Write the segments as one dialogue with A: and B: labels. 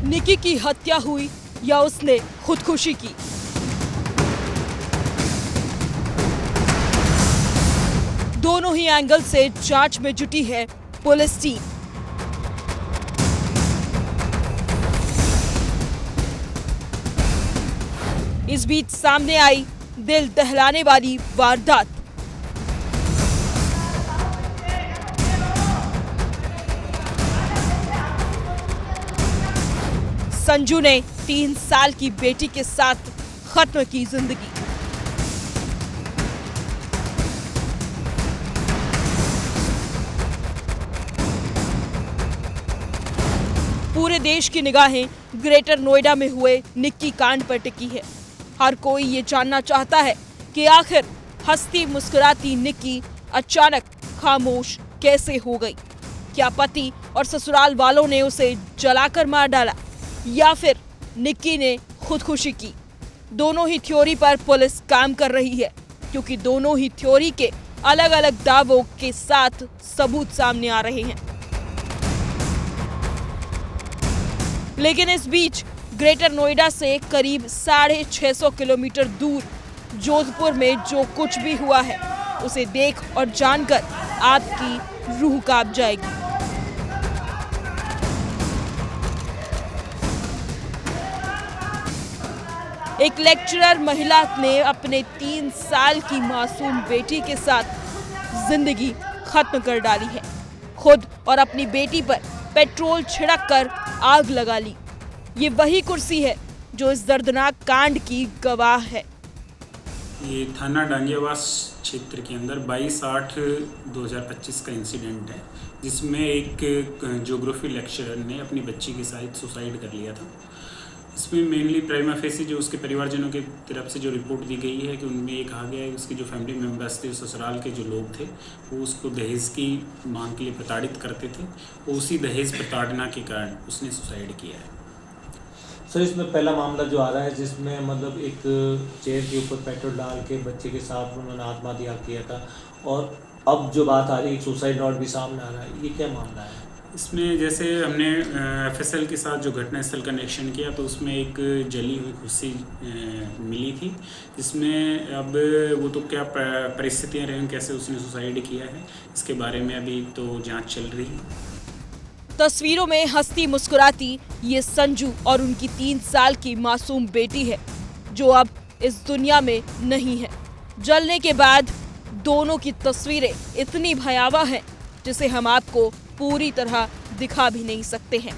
A: निक्की की हत्या हुई या उसने खुदकुशी की? दोनों ही एंगल से जांच में जुटी है पुलिस टीम। इस बीच सामने आई दिल दहलाने वाली वारदात। संजू ने 3 साल की बेटी के साथ खत्म की जिंदगी। पूरे देश की निगाहें ग्रेटर नोएडा में हुए निक्की कांड पर टिकी है। हर कोई ये जानना चाहता है कि आखिर हंसती मुस्कुराती निक्की अचानक खामोश कैसे हो गई। क्या पति और ससुराल वालों ने उसे जलाकर मार डाला या फिर निक्की ने खुदकुशी की? दोनों ही थ्योरी पर पुलिस काम कर रही है, क्योंकि दोनों ही थ्योरी के अलग अलग दावों के साथ सबूत सामने आ रहे हैं। लेकिन इस बीच ग्रेटर नोएडा से करीब 650 किलोमीटर दूर जोधपुर में जो कुछ भी हुआ है, उसे देख और जानकर आपकी रूह कांप जाएगी। एक लेक्चरर महिला ने अपने 3 साल की मासूम बेटी के साथ जिंदगी खत्म कर डाली है। खुद और अपनी बेटी पर पेट्रोल छिड़ककर आग लगा ली। ये वही कुर्सी है जो इस दर्दनाक कांड की गवाह है।
B: ये थाना डांगियावास क्षेत्र के अंदर 22/8/2025 का इंसिडेंट है, जिसमें एक ज्योग्राफी लेक्चरर ने अपनी बच्ची के साथ सुसाइड कर लिया था। इसमें मेनली प्राइमा फेसी जो उसके परिवारजनों की तरफ से जो रिपोर्ट दी गई है कि उनमें ये कहा गया है उसके जो फैमिली मेम्बर्स थे, ससुराल के जो लोग थे, वो उसको दहेज की मांग के लिए प्रताड़ित करते थे। वो उसी दहेज प्रताड़ना के कारण उसने सुसाइड किया है।
C: सर, इसमें पहला मामला जो आ रहा है जिसमें मतलब एक चेयर के ऊपर पेट्रोल डाल के बच्चे के साथ उन्होंने आत्महत्या किया था, और अब जो बात आ रही है सुसाइड नोट भी सामने आ रहा है, ये क्या मामला है?
B: इसमें जैसे हमने एफएसएल के साथ जो घटनास्थल का निरीक्षण किया तो उसमें एक जली हुई कुर्सी मिली थी, जिसमें अब वो तो क्या परिस्थितियां रही, कैसे उसने सुसाइड किया है, इसके बारे में अभी तो जांच चल रही है।
A: तस्वीरों में हंसती मुस्कुराती ये संजू और उनकी 3 साल की मासूम बेटी है, जो अब इस दुनिया में नहीं है। जलने के बाद दोनों की तस्वीरें इतनी भयावह हैं, जिसे हम आपको पूरी तरह दिखा भी नहीं सकते हैं।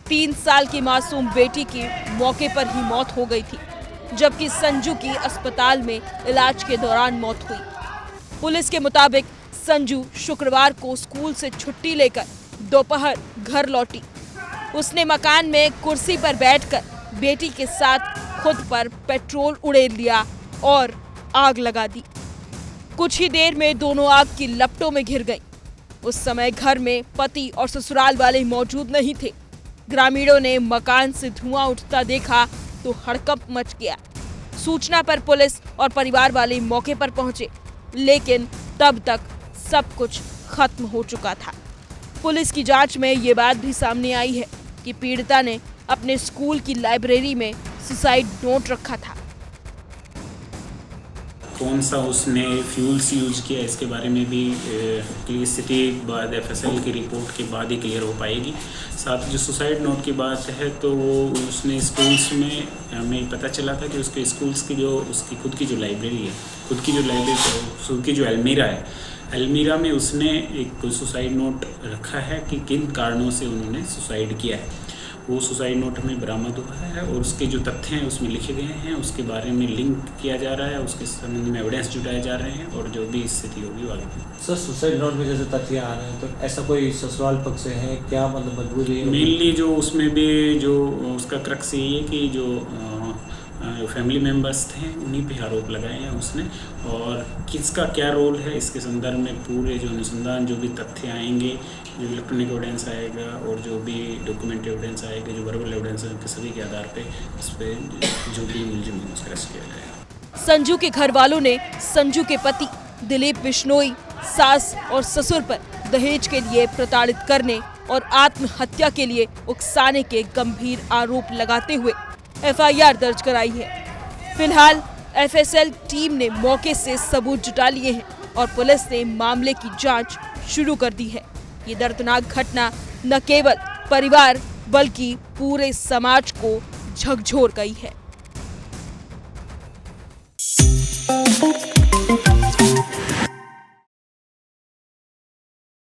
A: 3 साल की मासूम बेटी की मौके पर ही मौत हो गई थी, जबकि संजू की अस्पताल में इलाज के दौरान मौत हुई। पुलिस के मुताबिक संजू शुक्रवार को स्कूल से छुट्टी लेकर दोपहर घर लौटी। उसने मकान में कुर्सी पर बैठकर बेटी के साथ खुद पर पेट्रोल उड़ेल दिया और आग लगा दी। कुछ ही देर में दोनों आग की लपटों में घिर गईं। उस समय घर में पति और ससुराल वाले मौजूद नहीं थे। ग्रामीणों ने मकान से धुआं उठता देखा तो हड़कंप मच गया। सूचना पर पुलिस और परिवार वाले मौके पर पहुंचे, लेकिन तब तक सब कुछ खत्म हो चुका था। पुलिस की जांच में ये बात भी सामने आई है कि पीड़िता ने अपने स्कूल की लाइब्रेरी में सुसाइड नोट रखा था।
B: कौन सा उसने फ्यूल्स यूज किया, इसके बारे में भी क्लियर स्थिति बाद एफएसएल की रिपोर्ट के बाद ही क्लियर हो पाएगी। साथ जो सुसाइड नोट की बात है तो वो उसने स्कूल्स में हमें पता चला था कि उसके स्कूल्स की जो उसकी खुद की जो लाइब्रेरी है, खुद की जो अलमीरा में उसने एक सुसाइड नोट रखा है कि किन कारणों से उन्होंने सुसाइड किया है। वो सुसाइड नोट में बरामद हुआ है और उसके जो तथ्य हैं उसमें लिखे गए हैं, उसके बारे में लिंक किया जा रहा है, उसके संबंध में एविडेंस जुटाए जा रहे हैं और जो भी स्थिति होगी वो आगे।
C: सर, सुसाइड नोट में जैसे तथ्य आ रहे हैं तो ऐसा कोई ससुराल पक्ष से है क्या, मतलब मजबूरी है?
B: मेनली जो उसमें भी जो उसका क्रक्स यही है कि जो फैमिली मेम्बर्स थे उन्हीं पे आरोप लगाए हैं उसने, और किसका क्या रोल है इसके संदर्भ में पूरे जो अनुसंधान, जो भी तथ्य आएंगे, जो इलेक्ट्रॉनिक एविडेंस आएगा और जो भी डॉक्यूमेंट एविडेंस आएगा, जो वर्बल एविडेंस है, सभी के आधार पे इस पे जो भी मुलजिम है उसका अरेस्ट किया जाएगा।
A: संजू के घर वालों ने संजू के पति दिलीप बिश्नोई, सास और ससुर पर दहेज के लिए प्रताड़ित करने और आत्महत्या के लिए उकसाने के गंभीर आरोप लगाते हुए एफआईआर दर्ज कराई है। फिलहाल एफएसएल टीम ने मौके से सबूत जुटा लिए हैं और पुलिस ने मामले की जांच शुरू कर दी है। ये दर्दनाक घटना न केवल परिवार बल्कि पूरे समाज को झकझोर गई है।